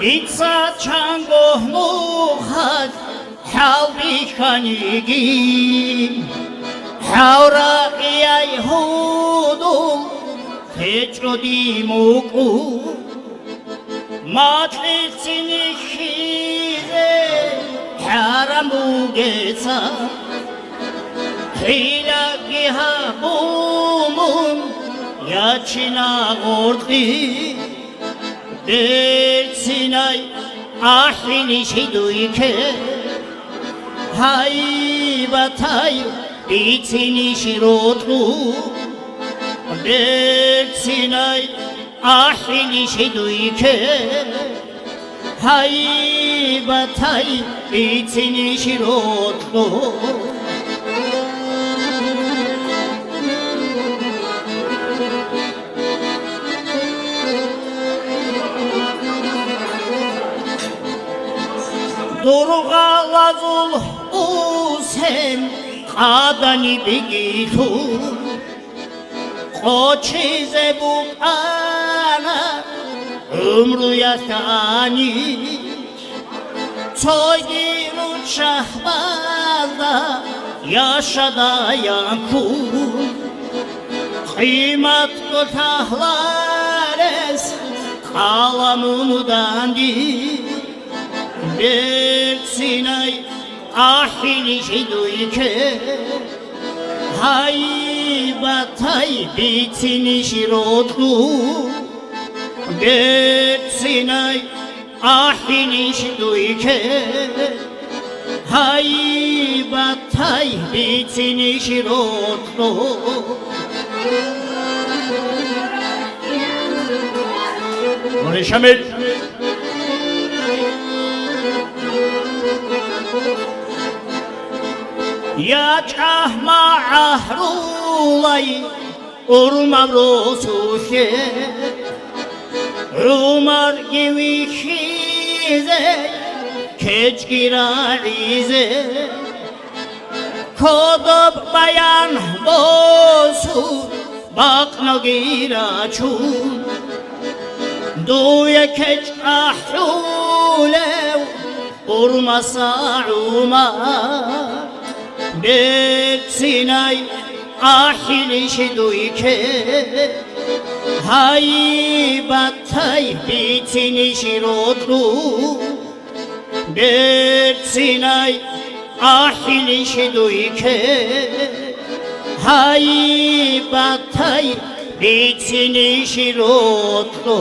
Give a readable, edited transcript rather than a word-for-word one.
Itza chango muhad halbi khanigi haura iyai hudum hechodi muku matlitsini khire haramugetsa hilagi habumun yachina gordi Sinay ahini shiduike hay batay bitini shirotlu Sinay ahini shiduike hay batay bitini shirotlu Durğalazul sen qadani bigitu Qochize bu ana ömrü yastani Soygiru şahbazda yaşada yankun Kıymat kutahlares kalamumudan değil Sinay ahini shiduike hay batay bitini shirotlu Sinay ahini shiduike hay batay bitini shirotlu Oraya Şamil Ya çahma ahrulay urmam rosuşe Rumar gibi şize keçgira ize Kodop bayan bosu bakna giraçun Duya keç ahrulev urmasa umar Sinay ahini shiduike hay batay bitini shirotlu Sinay ahini shiduike hay batay bitini shirotlu